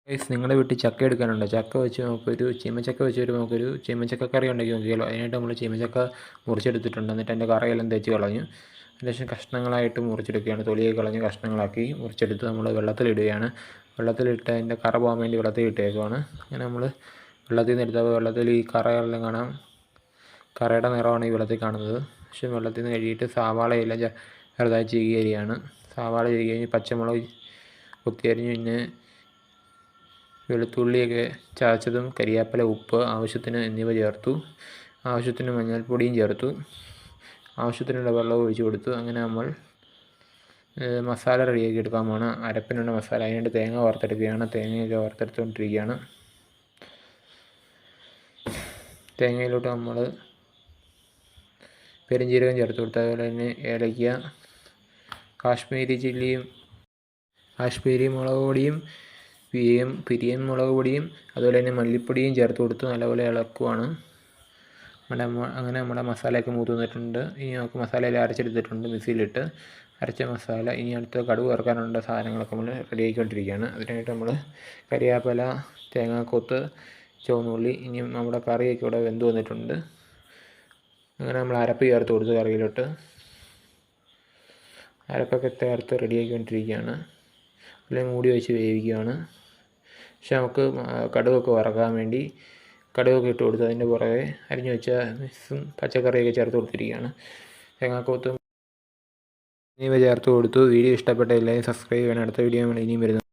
Guys, നിങ്ങളുടെ വീട്ടിൽ ചക്ക എടുക്കാനുണ്ടോ? ചക്ക വെച്ച് നമുക്കൊരു ചീമച്ചക്ക വെച്ചൊരു നമുക്കൊരു ചീമച്ചക്ക കറി ഉണ്ടാക്കി നോക്കിയാലോ. അതിനായിട്ട് നമ്മൾ ചീമച്ചക്ക മുറിച്ചെടുത്തിട്ടുണ്ട്. എന്നിട്ട് അതിൻ്റെ കറയെല്ലാം തേച്ച് കളഞ്ഞു. അതിനുശേഷം കഷ്ണങ്ങളായിട്ട് മുറിച്ചെടുക്കുകയാണ്. തൊലിയൊക്കെ കളഞ്ഞ് കഷ്ണങ്ങളാക്കി മുറിച്ചെടുത്ത് നമ്മൾ വെള്ളത്തിലിടുകയാണ്. വെള്ളത്തിലിട്ട് അതിൻ്റെ കറ പോകാൻ വേണ്ടി വെള്ളത്തിൽ ഇട്ടേക്കുവാണ്. അങ്ങനെ നമ്മൾ വെള്ളത്തിൽ നിന്ന് എടുത്തപ്പോൾ വെള്ളത്തിൽ ഈ കറയെല്ലാം കാണാം. കറയുടെ നിറമാണ് ഈ വെള്ളത്തിൽ കാണുന്നത്. പക്ഷേ വെള്ളത്തിൽ നിന്ന് കഴുകിയിട്ട് സവാളയെല്ലാം ചെറുതായി ചീകിയരിയാണ്. സവാള ചീകി കഴിഞ്ഞ് പച്ചമുളക് കൊത്തിയരിഞ്ഞ് പിന്നെ വെളുത്തുള്ളിയൊക്കെ ചതച്ചതും കരിയാപ്പില, ഉപ്പ് ആവശ്യത്തിന് എന്നിവ ചേർത്തു. ആവശ്യത്തിന് മഞ്ഞൾപ്പൊടിയും ചേർത്തു. ആവശ്യത്തിനുള്ള വെള്ളവും ഒഴിച്ച് കൊടുത്തു. അങ്ങനെ നമ്മൾ മസാല റെഡിയാക്കി എടുക്കാൻ പോകണം. അരപ്പിനുള്ള മസാല. അതിനായിട്ട് തേങ്ങ വറുത്തെടുക്കുകയാണ്. തേങ്ങയൊക്കെ വറുത്തെടുത്തുകൊണ്ടിരിക്കുകയാണ്. തേങ്ങയിലോട്ട് നമ്മൾ പെരുംജീരകം ചേർത്ത് കൊടുത്തു. അതുപോലെ തന്നെ ഏലയ്ക്ക, കാശ്മീരി മുളക് പൊടിയും പിരിയൻ മുളക് പൊടിയും അതുപോലെ തന്നെ മല്ലിപ്പൊടിയും ചേർത്ത് കൊടുത്ത് നല്ലപോലെ ഇളക്കുവാണ്. അങ്ങനെ നമ്മുടെ മസാലയൊക്കെ മൂത്ത് വന്നിട്ടുണ്ട്. ഇനി നമുക്ക് മസാലയെല്ലാം അരച്ചെടുത്തിട്ടുണ്ട്. മിക്സിയിലിട്ട് അരച്ച മസാല. ഇനി അടുത്ത കടുക് വറുക്കാനുള്ള സാധനങ്ങളൊക്കെ നമ്മൾ റെഡിയാക്കിക്കൊണ്ടിരിക്കുകയാണ്. അതിനായിട്ട് നമ്മൾ കരിയാപ്പില, തേങ്ങാക്കൊത്ത്, ചുവന്നുള്ളി. ഇനി നമ്മുടെ കറിയൊക്കെ ഇവിടെ വെന്ത് വന്നിട്ടുണ്ട്. അങ്ങനെ നമ്മൾ അരപ്പ് ചേർത്ത് കൊടുത്ത് കറിയിലോട്ട് അരപ്പൊക്കെ ചേർത്ത് റെഡിയാക്കിക്കൊണ്ടിരിക്കുകയാണ്. അല്ലെങ്കിൽ മൂടി വെച്ച് വേവിക്കുകയാണ്. പക്ഷെ നമുക്ക് കടുകൊക്കെ വറക്കാൻ വേണ്ടി കടുകൊക്കെ ഇട്ട് കൊടുത്ത് അതിൻ്റെ പുറകെ അരിഞ്ഞു വെച്ച മിക്സും പച്ചക്കറിയൊക്കെ ചേർത്ത് കൊടുത്തിരിക്കുകയാണ്. തേങ്ങാക്കൊത്തും എന്നിവ ചേർത്ത് കൊടുത്തു. വീഡിയോ ഇഷ്ടപ്പെട്ട എല്ലാവരും സബ്സ്ക്രൈബ് ചെയ്യണം. അടുത്ത വീഡിയോ നമ്മൾ ഇനിയും വരുന്നു.